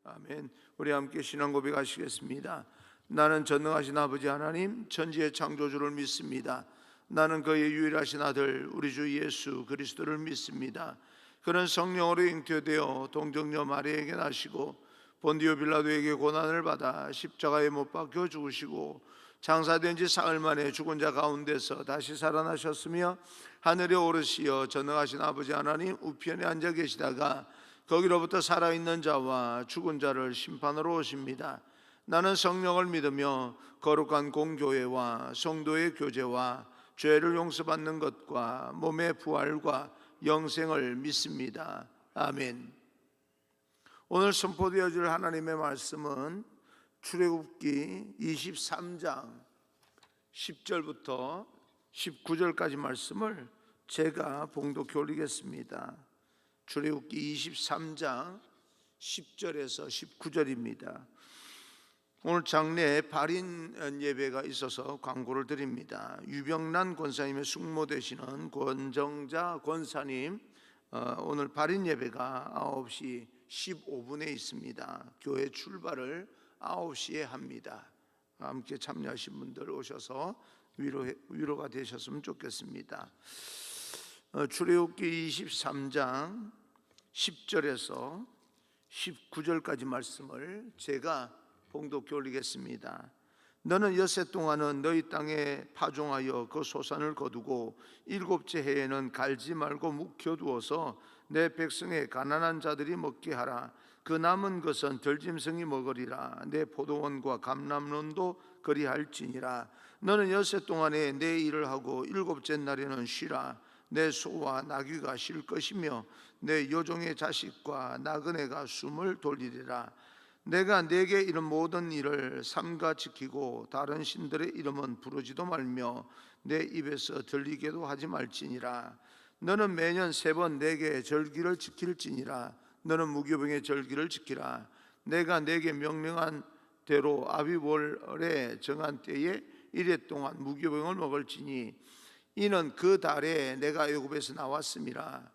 아멘. 우리 함께 신앙 고백하시겠습니다. 나는 전능하신 아버지 하나님 천지의 창조주를 믿습니다. 나는 그의 유일하신 아들 우리 주 예수 그리스도를 믿습니다. 그는 성령으로 잉태되어 동정녀 마리아에게 나시고 본디오 빌라도에게 고난을 받아 십자가에 못 박혀 죽으시고 장사된 지 사흘 만에 죽은 자 가운데서 다시 살아나셨으며 하늘에 오르시어 전능하신 아버지 하나님 우편에 앉아 계시다가 거기로부터 살아있는 자와 죽은 자를 심판하러 오십니다. 나는 성령을 믿으며 거룩한 공교회와 성도의 교제와 죄를 용서받는 것과 몸의 부활과 영생을 믿습니다. 아멘. 오늘 선포되어질 하나님의 말씀은 출애굽기 23장 10절부터 19절까지 말씀을 제가 봉독해 올리겠습니다. 출애굽기 23장 10절에서 19절입니다. 오늘 장례에 발인 예배가 있어서 광고를 드립니다. 유병란 권사님의 숙모 되시는 권정자 권사님 오늘 발인 예배가 9시 15분에 있습니다. 교회 출발을 9시에 합니다. 함께 참여하신 분들 오셔서 위로가 되셨으면 좋겠습니다. 출애굽기 23장 10절에서 19절까지 말씀을 제가 봉독해 올리겠습니다. 너는 엿새 동안은 너희 땅에 파종하여 그 소산을 거두고 일곱째 해에는 갈지 말고 묵혀두어서 내 백성의 가난한 자들이 먹게 하라. 그 남은 것은 들짐승이 먹으리라. 내 포도원과 감람론도 그리할지니라. 너는 엿새 동안에 내 일을 하고 일곱째 날에는 쉬라. 내 소와 나귀가 쉴 것이며 내 여종의 자식과 나그네가 숨을 돌리리라. 내가 네게 이른 모든 일을 삼가 지키고 다른 신들의 이름은 부르지도 말며 내 입에서 들리게도 하지 말지니라. 너는 매년 3번 내게 절기를 지킬지니라. 너는 무교병의 절기를 지키라. 내가 내게 명령한 대로 아비월에 정한 때에 1회 동안 무교병을 먹을지니 이는 그 달에 내가 애굽에서 나왔음이라.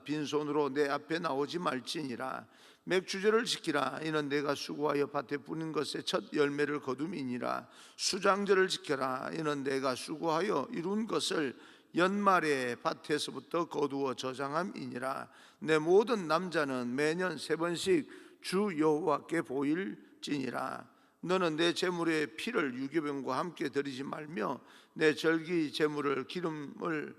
빈손으로 내 앞에 나오지 말지니라. 맥주절을 지키라. 이는 내가 수고하여 밭에 뿌린 것의 첫 열매를 거둠이니라. 수장절을 지켜라. 이는 내가 수고하여 이룬 것을 연말에 밭에서부터 거두어 저장함이니라. 내 모든 남자는 매년 3번씩 주 여호와께 보일지니라. 너는 내 제물의 피를 유교병과 함께 드리지 말며 내 절기 제물의 기름을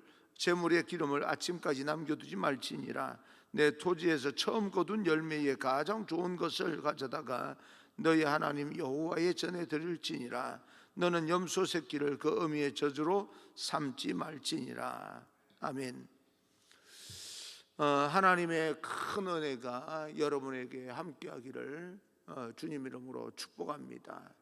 아침까지 남겨두지 말지니라. 내 토지에서 처음 거둔 열매의 가장 좋은 것을 가져다가 너희 하나님 여호와의 전에 드릴지니라. 너는 염소 새끼를 그 어미의 젖으로 삼지 말지니라. 아멘. 하나님의 큰 은혜가 여러분에게 함께하기를 주님 이름으로 축복합니다.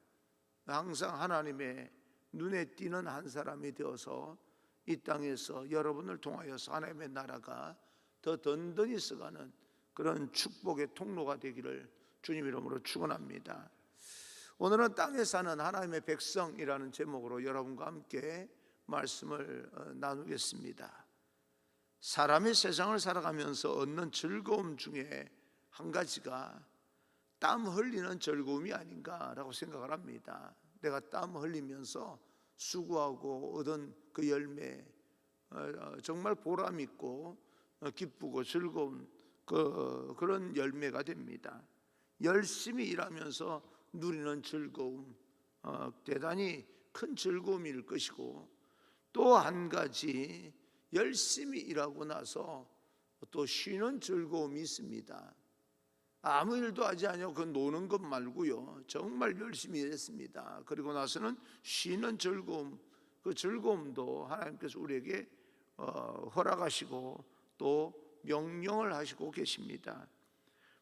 항상 하나님의 눈에 띄는 한 사람이 되어서 이 땅에서 여러분을 통하여서 하나님의 나라가 더 든든히 써가는 그런 축복의 통로가 되기를 주님 이름으로 축원합니다. 오늘은 땅에 사는 하나님의 백성이라는 제목으로 여러분과 함께 말씀을 나누겠습니다. 사람이 세상을 살아가면서 얻는 즐거움 중에 한 가지가 땀 흘리는 즐거움이 아닌가라고 생각을 합니다. 내가 땀 흘리면서 수고하고 얻은 그 열매 정말 보람 있고 기쁘고 즐거운 그런 열매가 됩니다. 열심히 일하면서 누리는 즐거움 대단히 큰 즐거움일 것이고, 또 한 가지 열심히 일하고 나서 또 쉬는 즐거움이 있습니다. 아무 일도 하지 않고 그 노는 것 말고요, 정말 열심히 일했습니다. 그리고 나서는 쉬는 즐거움, 그 즐거움도 하나님께서 우리에게 허락하시고 또 명령을 하시고 계십니다.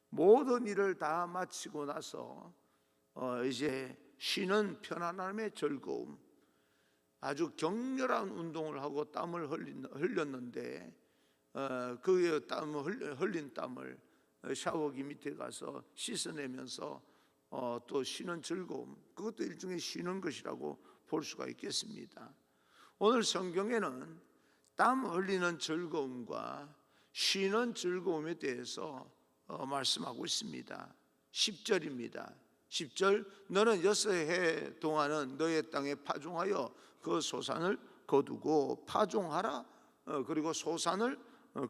모든 일을 다 마치고 나서 이제 쉬는 편안함의 즐거움, 아주 격렬한 운동을 하고 땀을 흘렸는데 그 흘린 땀을 샤워기 밑에 가서 씻어내면서 또 쉬는 즐거움, 그것도 일종의 쉬는 것이라고 볼 수가 있겠습니다. 오늘 성경에는 땀 흘리는 즐거움과 쉬는 즐거움에 대해서 말씀하고 있습니다. 10절입니다. 10절, 너는 6해 동안은 너의 땅에 파종하여 그 소산을 거두고 파종하라. 그리고 소산을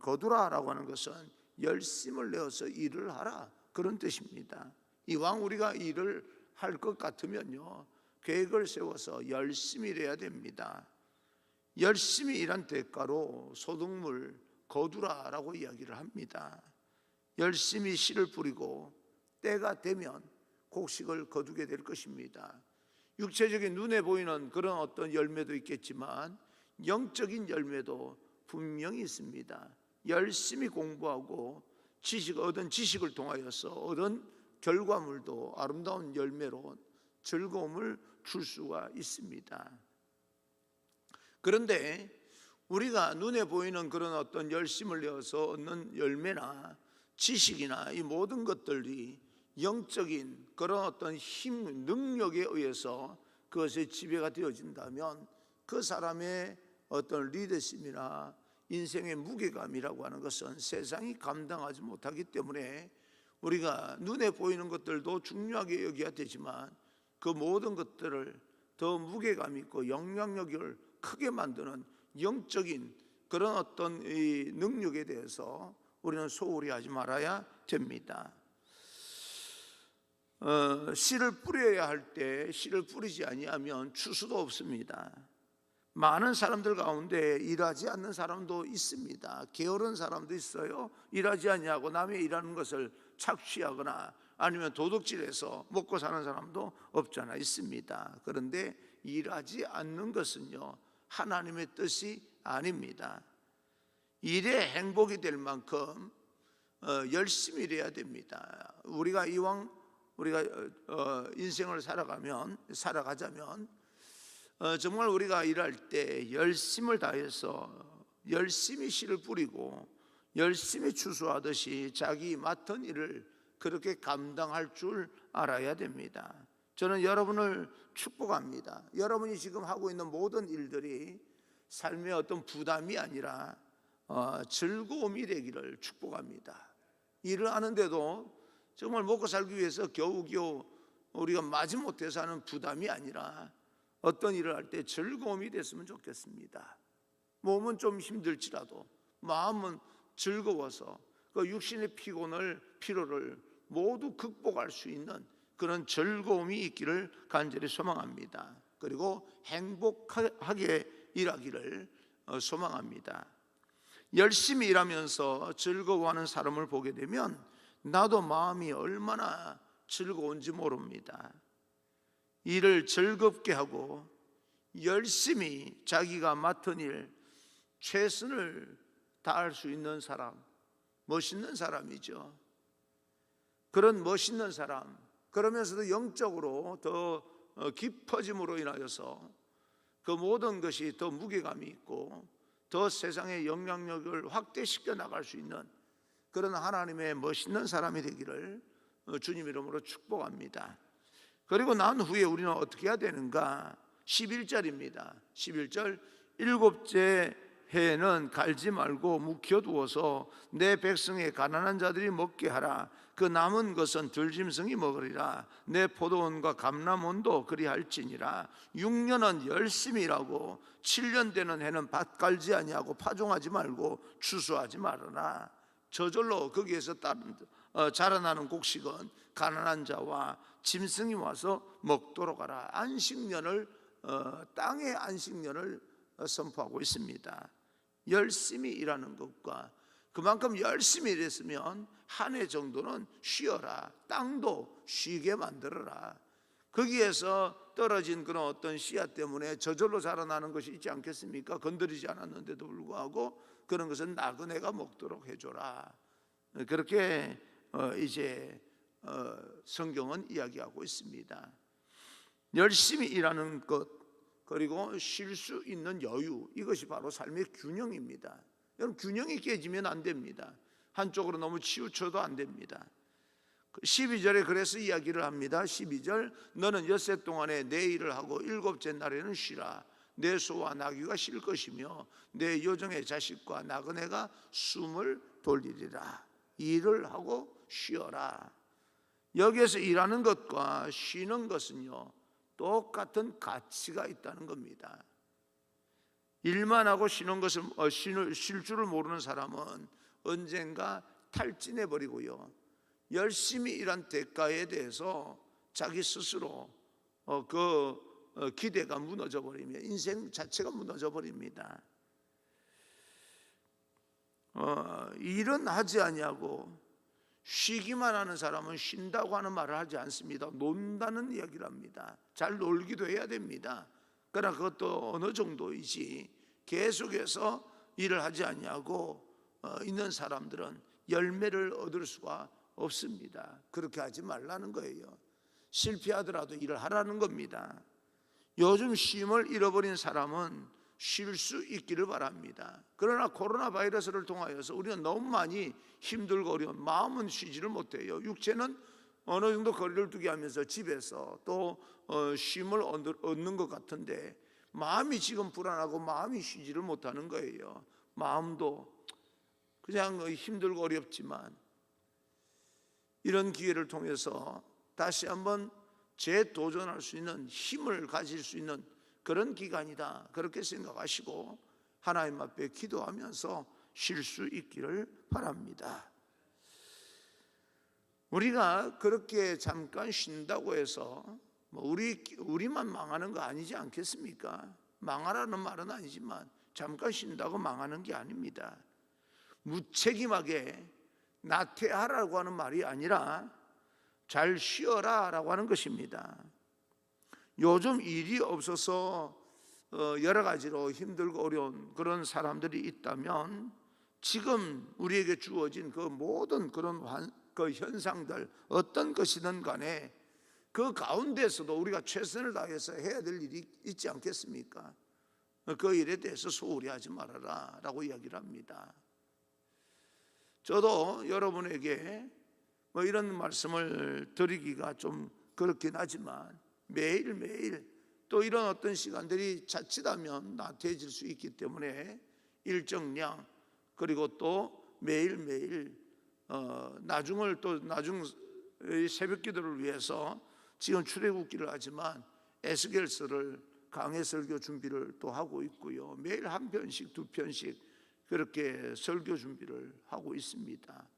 거두라라고 하는 것은 열심을 내어서 일을 하라, 그런 뜻입니다. 이왕 우리가 일을 할 것 같으면요, 계획을 세워서 열심히 일해야 됩니다. 열심히 일한 대가로 소득물 거두라라고 이야기를 합니다. 열심히 씨를 뿌리고 때가 되면 곡식을 거두게 될 것입니다. 육체적인 눈에 보이는 그런 어떤 열매도 있겠지만 영적인 열매도 분명히 있습니다. 열심히 공부하고 얻은 지식을 통하여서 얻은 결과물도 아름다운 열매로 즐거움을 줄 수가 있습니다. 그런데 우리가 눈에 보이는 그런 어떤 열심을 내어서 얻는 열매나 지식이나 이 모든 것들이 영적인 그런 어떤 힘, 능력에 의해서 그것의 지배가 되어진다면 그 사람의 어떤 리더십이나 인생의 무게감이라고 하는 것은 세상이 감당하지 못하기 때문에 우리가 눈에 보이는 것들도 중요하게 여겨야 되지만 그 모든 것들을 더 무게감 있고 영향력을 크게 만드는 영적인 그런 어떤 이 능력에 대해서 우리는 소홀히 하지 말아야 됩니다. 씨를 뿌려야 할 때 씨를 뿌리지 아니하면 추수도 없습니다. 많은 사람들 가운데 일하지 않는 사람도 있습니다. 게으른 사람도 있어요. 일하지 아니하고 남의 일하는 것을 착취하거나 아니면 도둑질해서 먹고 사는 사람도 없잖아 있습니다. 그런데 일하지 않는 것은요, 하나님의 뜻이 아닙니다. 일에 행복이 될 만큼 열심히 일해야 됩니다. 우리가 이왕 인생을 살아가자면 정말 우리가 일할 때 열심을 다해서 열심히 씨를 뿌리고 열심히 추수하듯이 자기 맡은 일을 그렇게 감당할 줄 알아야 됩니다. 저는 여러분을 축복합니다. 여러분이 지금 하고 있는 모든 일들이 삶의 어떤 부담이 아니라 즐거움이 되기를 축복합니다. 일을 하는데도 정말 먹고 살기 위해서 겨우겨우 우리가 마지못해서 하는 부담이 아니라 어떤 일을 할 때 즐거움이 됐으면 좋겠습니다. 몸은 좀 힘들지라도 마음은 즐거워서 그 육신의 피로를 모두 극복할 수 있는 그런 즐거움이 있기를 간절히 소망합니다. 그리고 행복하게 일하기를 소망합니다. 열심히 일하면서 즐거워하는 사람을 보게 되면 나도 마음이 얼마나 즐거운지 모릅니다. 일을 즐겁게 하고 열심히 자기가 맡은 일 최선을 다할 수 있는 사람, 멋있는 사람이죠. 그런 멋있는 사람, 그러면서도 영적으로 더 깊어짐으로 인하여서 그 모든 것이 더 무게감이 있고 더 세상의 영향력을 확대시켜 나갈 수 있는 그런 하나님의 멋있는 사람이 되기를 주님 이름으로 축복합니다. 그리고 난 후에 우리는 어떻게 해야 되는가? 11절입니다. 11절, 일곱째 해에는 갈지 말고 묵혀두어서 내 백성의 가난한 자들이 먹게 하라. 그 남은 것은 들짐승이 먹으리라. 내 포도원과 감람원도 그리할지니라. 6년은 열심히 일하고 7년 되는 해는 밭 갈지 아니하고 파종하지 말고 추수하지 말아라. 저절로 거기에서 자라나는 곡식은 가난한 자와 짐승이 와서 먹도록 하라. 안식년을 땅의 안식년을 선포하고 있습니다. 열심히 일하는 것과 그만큼 열심히 일했으면 한 해 정도는 쉬어라. 땅도 쉬게 만들어라. 거기에서 떨어진 그런 어떤 씨앗 때문에 저절로 자라나는 것이 있지 않겠습니까? 건드리지 않았는데도 불구하고 그런 것은 나그네가 먹도록 해줘라. 그렇게 이제 성경은 이야기하고 있습니다. 열심히 일하는 것 그리고 쉴 수 있는 여유, 이것이 바로 삶의 균형입니다. 여러분, 균형이 깨지면 안 됩니다. 한쪽으로 너무 치우쳐도 안 됩니다. 12절에 그래서 이야기를 합니다. 12절, 너는 엿새 동안에 내 일을 하고 일곱째 날에는 쉬라. 내 소와 나귀가 쉴 것이며 내 여종의 자식과 나그네가 숨을 돌리리라. 일을 하고 쉬어라. 여기에서 일하는 것과 쉬는 것은요, 똑같은 가치가 있다는 겁니다. 일만 하고 쉬는 것을 쉴 줄을 모르는 사람은 언젠가 탈진해 버리고요, 열심히 일한 대가에 대해서 자기 스스로 기대가 무너져 버리며 인생 자체가 무너져 버립니다. 일은 하지 아니하고 쉬기만 하는 사람은 쉰다고 하는 말을 하지 않습니다. 논다는 이야기를 합니다. 잘 놀기도 해야 됩니다. 그러나 그것도 어느 정도이지 계속해서 일을 하지 아니하고 있는 사람들은 열매를 얻을 수가 없습니다. 그렇게 하지 말라는 거예요. 실패하더라도 일을 하라는 겁니다. 요즘 쉼을 잃어버린 사람은 쉴 수 있기를 바랍니다. 그러나 코로나 바이러스를 통하여서 우리는 너무 많이 힘들고 어려운, 마음은 쉬지를 못해요. 육체는 어느 정도 거리를 두게 하면서 집에서 또 쉼을 얻는 것 같은데 마음이 지금 불안하고 마음이 쉬지를 못하는 거예요. 마음도 그냥 힘들고 어렵지만 이런 기회를 통해서 다시 한번 재도전할 수 있는 힘을 가질 수 있는 그런 기간이다, 그렇게 생각하시고 하나님 앞에 기도하면서 쉴 수 있기를 바랍니다. 우리가 그렇게 잠깐 쉰다고 해서 우리만 망하는 거 아니지 않겠습니까? 망하라는 말은 아니지만 잠깐 쉰다고 망하는 게 아닙니다. 무책임하게 나태하라고 하는 말이 아니라 잘 쉬어라 라고 하는 것입니다. 요즘 일이 없어서 여러 가지로 힘들고 어려운 그런 사람들이 있다면 지금 우리에게 주어진 그 모든 그런 그 현상들 어떤 것이든 간에 그 가운데서도 우리가 최선을 다해서 해야 될 일이 있지 않겠습니까? 그 일에 대해서 소홀히 하지 말아라 라고 이야기를 합니다. 저도 여러분에게 이런 말씀을 드리기가 좀 그렇긴 하지만 매일매일 또 이런 어떤 시간들이 자칫하면 나태해질 수 있기 때문에 일정량 그리고 또 매일매일 나중 새벽 기도를 위해서 지금 출애굽기를 하지만 에스겔서를 강해 설교 준비를 또 하고 있고요. 매일 한 편씩 두 편씩 그렇게 설교 준비를 하고 있습니다.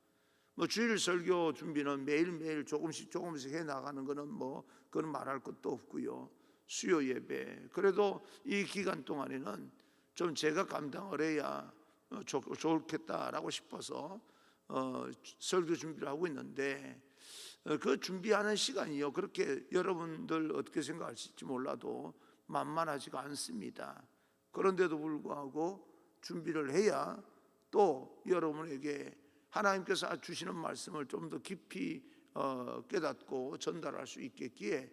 주일 설교 준비는 매일매일 조금씩 해 나가는 거는 그건 말할 것도 없고요. 수요 예배 그래도 이 기간 동안에는 좀 제가 감당을 해야 좋겠다라고 싶어서 설교 준비를 하고 있는데 그 준비하는 시간이요, 그렇게 여러분들 어떻게 생각하실지 몰라도 만만하지가 않습니다. 그런데도 불구하고 준비를 해야 또 여러분에게 하나님께서 주시는 말씀을 좀 더 깊이 깨닫고 전달할 수 있겠기에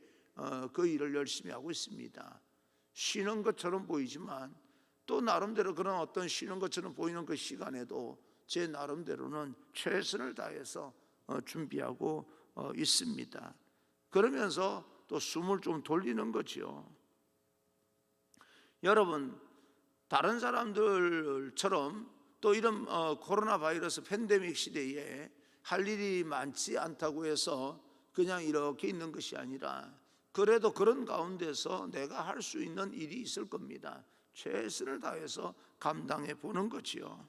그 일을 열심히 하고 있습니다. 쉬는 것처럼 보이지만 또 나름대로 그런 어떤 쉬는 것처럼 보이는 그 시간에도 제 나름대로는 최선을 다해서 준비하고 있습니다. 그러면서 또 숨을 좀 돌리는 거죠. 여러분, 다른 사람들처럼 또 이런 코로나 바이러스 팬데믹 시대에 할 일이 많지 않다고 해서 그냥 이렇게 있는 것이 아니라 그래도 그런 가운데서 내가 할 수 있는 일이 있을 겁니다. 최선을 다해서 감당해 보는 거지요.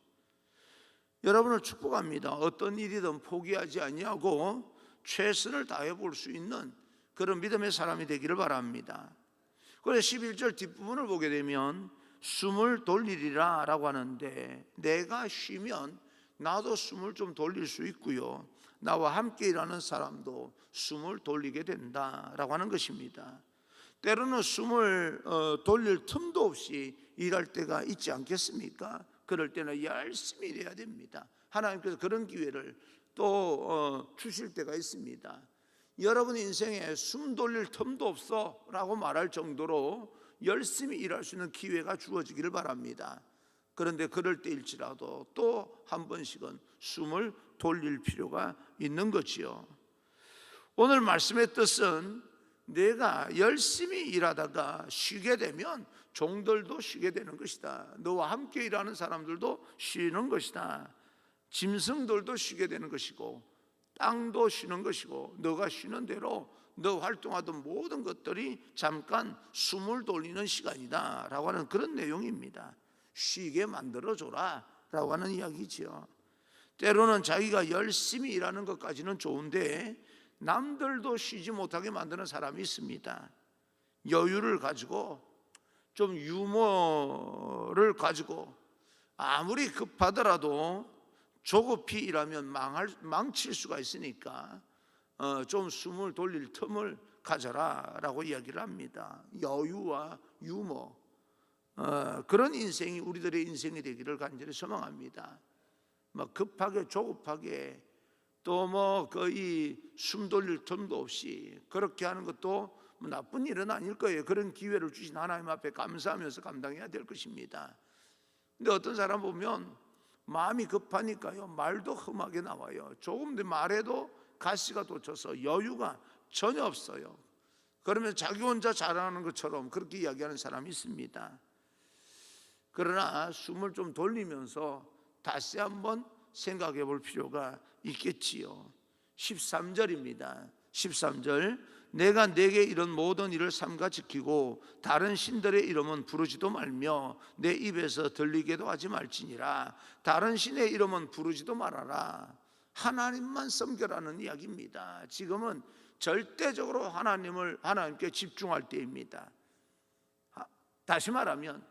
여러분을 축복합니다. 어떤 일이든 포기하지 아니하고 최선을 다해 볼 수 있는 그런 믿음의 사람이 되기를 바랍니다. 그래서 11절 뒷부분을 보게 되면 숨을 돌리리라 라고 하는데, 내가 쉬면 나도 숨을 좀 돌릴 수 있고요, 나와 함께 일하는 사람도 숨을 돌리게 된다라고 하는 것입니다. 때로는 숨을 돌릴 틈도 없이 일할 때가 있지 않겠습니까? 그럴 때는 열심히 일해야 됩니다. 하나님께서 그런 기회를 또 주실 때가 있습니다. 여러분 인생에 숨 돌릴 틈도 없어 라고 말할 정도로 열심히 일할 수 있는 기회가 주어지기를 바랍니다. 그런데 그럴 때일지라도 또 한 번씩은 숨을 돌릴 필요가 있는 거지요. 오늘 말씀의 뜻은 내가 열심히 일하다가 쉬게 되면 종들도 쉬게 되는 것이다. 너와 함께 일하는 사람들도 쉬는 것이다. 짐승들도 쉬게 되는 것이고 땅도 쉬는 것이고 너가 쉬는 대로 너 활동하던 모든 것들이 잠깐 숨을 돌리는 시간이다 라고 하는 그런 내용입니다. 쉬게 만들어줘라 라고 하는 이야기지요. 때로는 자기가 열심히 일하는 것까지는 좋은데 남들도 쉬지 못하게 만드는 사람이 있습니다. 여유를 가지고 좀 유머를 가지고 아무리 급하더라도 조급히 일하면 망칠 수가 있으니까 좀 숨을 돌릴 틈을 가져라 라고 이야기를 합니다. 여유와 유머, 그런 인생이 우리들의 인생이 되기를 간절히 소망합니다. 막 급하게 조급하게 또 뭐 거의 숨 돌릴 틈도 없이 그렇게 하는 것도 나쁜 일은 아닐 거예요. 그런 기회를 주신 하나님 앞에 감사하면서 감당해야 될 것입니다. 근데 어떤 사람 보면 마음이 급하니까요 말도 험하게 나와요. 조금 더 말해도 가시가 돋쳐서 여유가 전혀 없어요. 그러면 자기 혼자 잘하는 것처럼 그렇게 이야기하는 사람이 있습니다. 그러나 숨을 좀 돌리면서 다시 한번 생각해 볼 필요가 있겠지요. 13절입니다 13절 내가 네게 이런 모든 일을 삼가 지키고 다른 신들의 이름은 부르지도 말며 내 입에서 들리게도 하지 말지니라. 다른 신의 이름은 부르지도 말아라. 하나님만 섬겨라는 이야기입니다. 지금은 절대적으로 하나님께 집중할 때입니다. 다시 말하면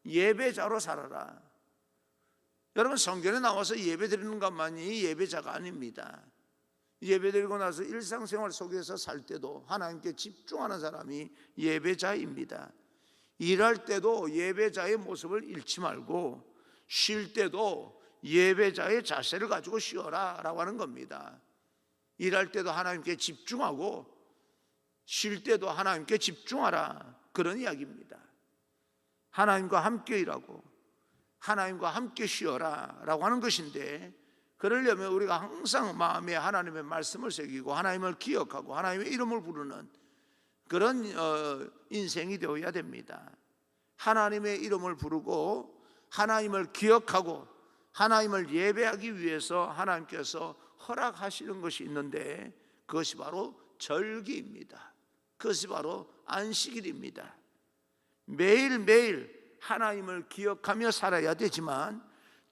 예배자로 살아라. 여러분 성경에 나와서 예배 드리는 것만이 예배자가 아닙니다. 예배 드리고 나서 일상생활 속에서 살 때도 하나님께 집중하는 사람이 예배자입니다. 일할 때도 예배자의 모습을 잃지 말고 쉴 때도 예배자의 자세를 가지고 쉬어라 라고 하는 겁니다. 일할 때도 하나님께 집중하고 쉴 때도 하나님께 집중하라, 그런 이야기입니다. 하나님과 함께 일하고 하나님과 함께 쉬어라 라고 하는 것인데, 그러려면 우리가 항상 마음에 하나님의 말씀을 새기고 하나님을 기억하고 하나님의 이름을 부르는 그런 인생이 되어야 됩니다. 하나님의 이름을 부르고 하나님을 기억하고 하나님을 예배하기 위해서 하나님께서 허락하시는 것이 있는데, 그것이 바로 절기입니다. 그것이 바로 안식일입니다. 매일매일 하나님을 기억하며 살아야 되지만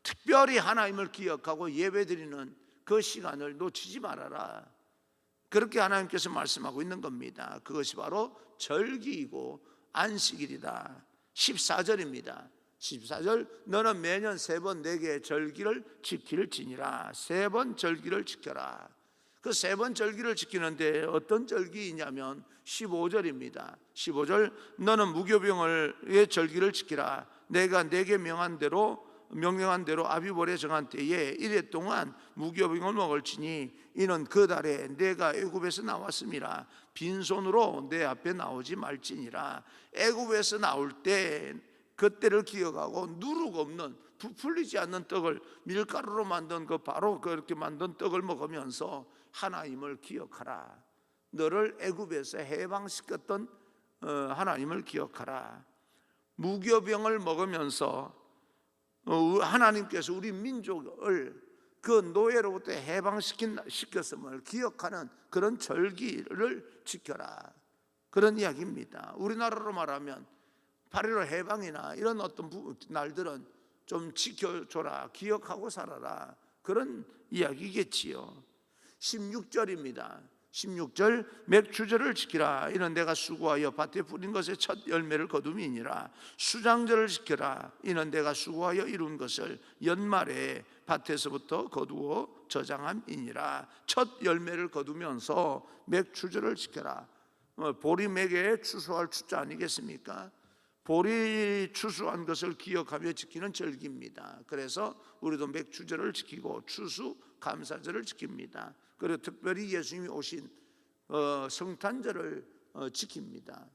특별히 하나님을 기억하고 예배드리는 그 시간을 놓치지 말아라, 그렇게 하나님께서 말씀하고 있는 겁니다. 그것이 바로 절기이고 안식일이다. 14절입니다 14절 너는 매년 3번 내게 절기를 지킬지니라. 3번 절기를 지켜라. 그 3번 절기를 지키는데 어떤 절기이냐면 15절입니다 15절 너는 무교병의 절기를 지키라. 내가 내게 명령한 대로 아비벌에 정한 때에 이래 동안 무교병을 먹을지니 이는 그 달에 내가 애굽에서 나왔음이라. 빈손으로 내 앞에 나오지 말지니라. 애굽에서 나올 때 그때를 기억하고 누룩 없는 부풀리지 않는 떡을 밀가루로 만든 바로 그렇게 만든 떡을 먹으면서 하나님을 기억하라. 너를 애굽에서 해방시켰던 하나님을 기억하라. 무교병을 먹으면서 하나님께서 우리 민족을 그 노예로부터 해방시켰음을 기억하는 그런 절기를 지켜라, 그런 이야기입니다. 우리나라로 말하면 8.15 해방이나 이런 어떤 날들은 좀 지켜줘라, 기억하고 살아라, 그런 이야기겠지요. 16절입니다 16절 맥주절을 지키라. 이는 내가 수고하여 밭에 뿌린 것의 첫 열매를 거둠이니라. 수장절을 지켜라. 이는 내가 수고하여 이룬 것을 연말에 밭에서부터 거두어 저장함이니라. 첫 열매를 거두면서 맥주절을 지켜라. 보리맥에 추수할 추자 아니겠습니까? 보리 추수한 것을 기억하며 지키는 절기입니다. 그래서 우리도 맥주절을 지키고 추수 감사절을 지킵니다. 그리고 특별히 예수님이 오신 성탄절을 지킵니다.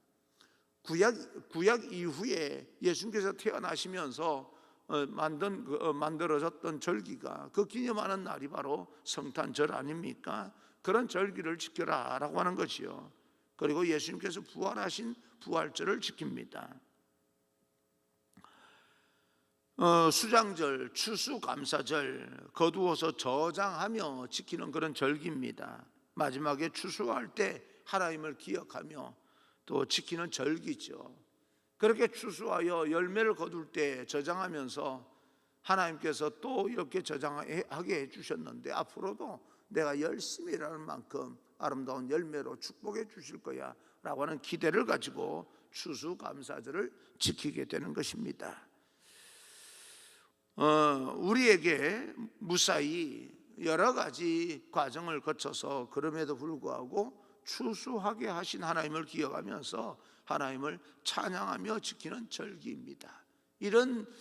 구약 이후에 예수님께서 태어나시면서 만들어졌던 절기가, 그 기념하는 날이 바로 성탄절 아닙니까? 그런 절기를 지켜라 라고 하는 것이요. 그리고 예수님께서 부활하신 부활절을 지킵니다. 수장절, 추수감사절 거두어서 저장하며 지키는 그런 절기입니다. 마지막에 추수할 때 하나님을 기억하며 또 지키는 절기죠. 그렇게 추수하여 열매를 거둘 때 저장하면서 하나님께서 또 이렇게 저장하게 해주셨는데 앞으로도 내가 열심히 일하는 만큼 아름다운 열매로 축복해 주실 거야 라고 하는 기대를 가지고 추수감사절을 지키게 되는 것입니다. 우리에게 무사히 여러 가지 과정을 거쳐서 그럼에도 불구하고 추수하게 하신 하나님을 기억하면서 하나님을 찬양하며 지키는 절기입니다. 이런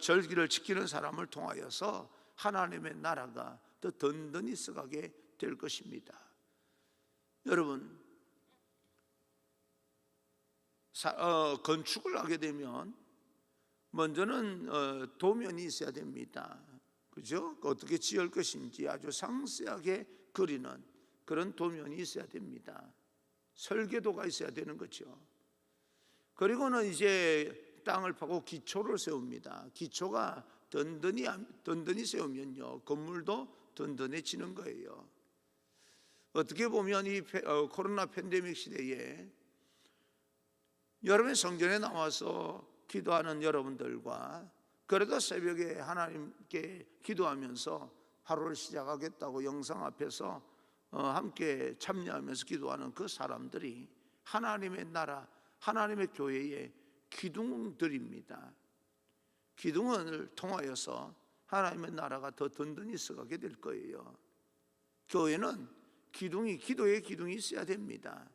절기를 지키는 사람을 통하여서 하나님의 나라가 더 든든히 서가게 될 것입니다. 여러분, 건축을 하게 되면 먼저는 도면이 있어야 됩니다. 그죠? 어떻게 지을 것인지 아주 상세하게 그리는 그런 도면이 있어야 됩니다. 설계도가 있어야 되는 거죠. 그리고는 이제 땅을 파고 기초를 세웁니다. 기초가 든든히 세우면요, 건물도 든든해지는 거예요. 어떻게 보면 이 코로나 팬데믹 시대에 여러분의 성전에 나와서 기도하는 여러분들과 그래도 새벽에 하나님께 기도하면서 하루를 시작하겠다고 영상 앞에서 함께 참여하면서 기도하는 그 사람들이 하나님의 나라, 하나님의 교회의 기둥들입니다. 기둥을 통하여서 하나님의 나라가 더 든든히 서가게 될 거예요. 교회는 기도의 기둥이 있어야 됩니다.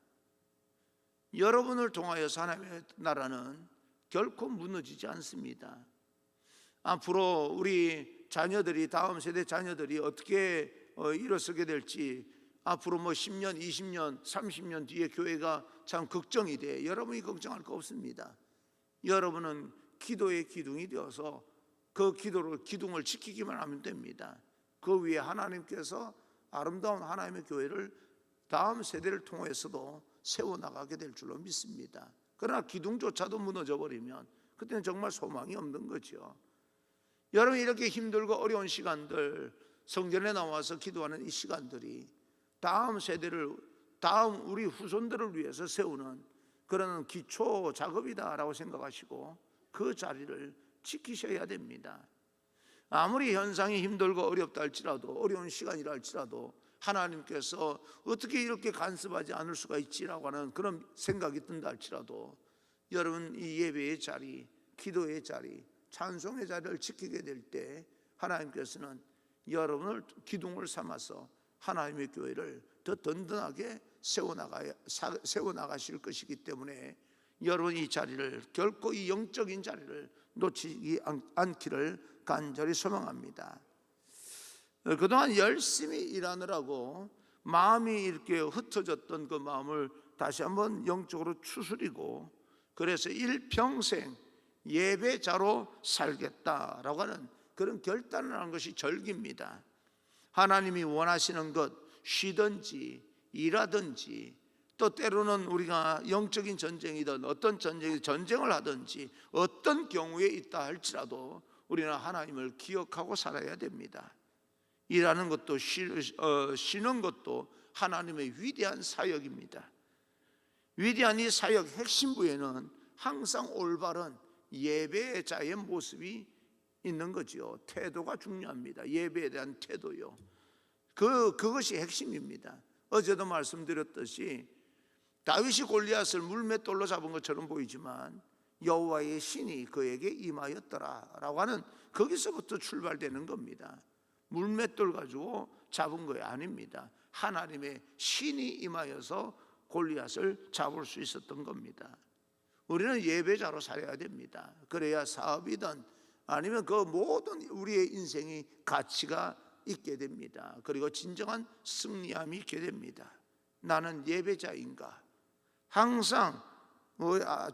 여러분을 통하여서 하나님의 나라는 결코 무너지지 않습니다. 앞으로 우리 자녀들이, 다음 세대 자녀들이 어떻게 일어서게 될지, 앞으로 10년, 20년, 30년 뒤에 교회가 참 걱정이 돼. 여러분이 걱정할 거 없습니다. 여러분은 기도의 기둥이 되어서 그 기둥을 지키기만 하면 됩니다. 그 위에 하나님께서 아름다운 하나님의 교회를 다음 세대를 통해서도 세워나가게 될 줄로 믿습니다. 그러나 기둥조차도 무너져 버리면 그때는 정말 소망이 없는 거죠. 여러분, 이렇게 힘들고 어려운 시간들, 성전에 나와서 기도하는 이 시간들이 다음 세대를, 다음 우리 후손들을 위해서 세우는 그런 기초 작업이다라고 생각하시고 그 자리를 지키셔야 됩니다. 아무리 현상이 힘들고 어렵다 할지라도, 어려운 시간이라 할지라도 하나님께서 어떻게 이렇게 간섭하지 않을 수가 있지라고 하는 그런 생각이 든다 할지라도 여러분, 이 예배의 자리, 기도의 자리, 찬송의 자리를 지키게 될 때 하나님께서는 여러분을 기둥을 삼아서 하나님의 교회를 더 든든하게 세워나가실 것이기 때문에 여러분, 이 자리를, 결코 이 영적인 자리를 놓치지 않기를 간절히 소망합니다. 그동안 열심히 일하느라고 마음이 이렇게 흩어졌던 그 마음을 다시 한번 영적으로 추스리고, 그래서 일평생 예배자로 살겠다라고 하는 그런 결단을 하는 것이 절기입니다. 하나님이 원하시는 것, 쉬든지 일하든지, 또 때로는 우리가 영적인 전쟁이든 어떤 전쟁을 하든지 어떤 경우에 있다 할지라도 우리는 하나님을 기억하고 살아야 됩니다. 일하는 것도 쉬는 것도 하나님의 위대한 사역입니다. 위대한 이 사역 핵심부에는 항상 올바른 예배자의 모습이 있는 거죠. 태도가 중요합니다. 예배에 대한 태도요. 그것이 핵심입니다. 어제도 말씀드렸듯이 다윗이 골리앗을 물맷돌로 잡은 것처럼 보이지만 여호와의 신이 그에게 임하였더라라고 하는, 거기서부터 출발되는 겁니다. 물맷돌 가지고 잡은 거 아닙니다. 하나님의 신이 임하여서 골리앗을 잡을 수 있었던 겁니다. 우리는 예배자로 살아야 됩니다. 그래야 사업이든 아니면 그 모든 우리의 인생이 가치가 있게 됩니다. 그리고 진정한 승리함이 있게 됩니다. 나는 예배자인가? 항상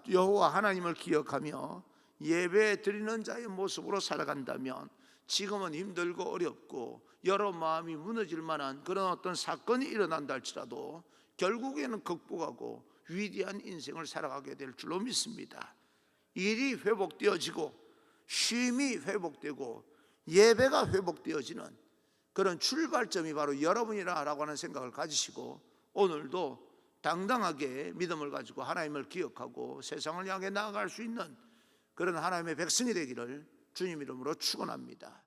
여호와 하나님을 기억하며 예배 드리는 자의 모습으로 살아간다면 지금은 힘들고 어렵고 여러 마음이 무너질 만한 그런 어떤 사건이 일어난다 할지라도 결국에는 극복하고 위대한 인생을 살아가게 될 줄로 믿습니다. 일이 회복되어지고 쉼이 회복되고 예배가 회복되어지는 그런 출발점이 바로 여러분이라고 하는 생각을 가지시고 오늘도 당당하게 믿음을 가지고 하나님을 기억하고 세상을 향해 나아갈 수 있는 그런 하나님의 백성이 되기를 주님 이름으로 축원합니다.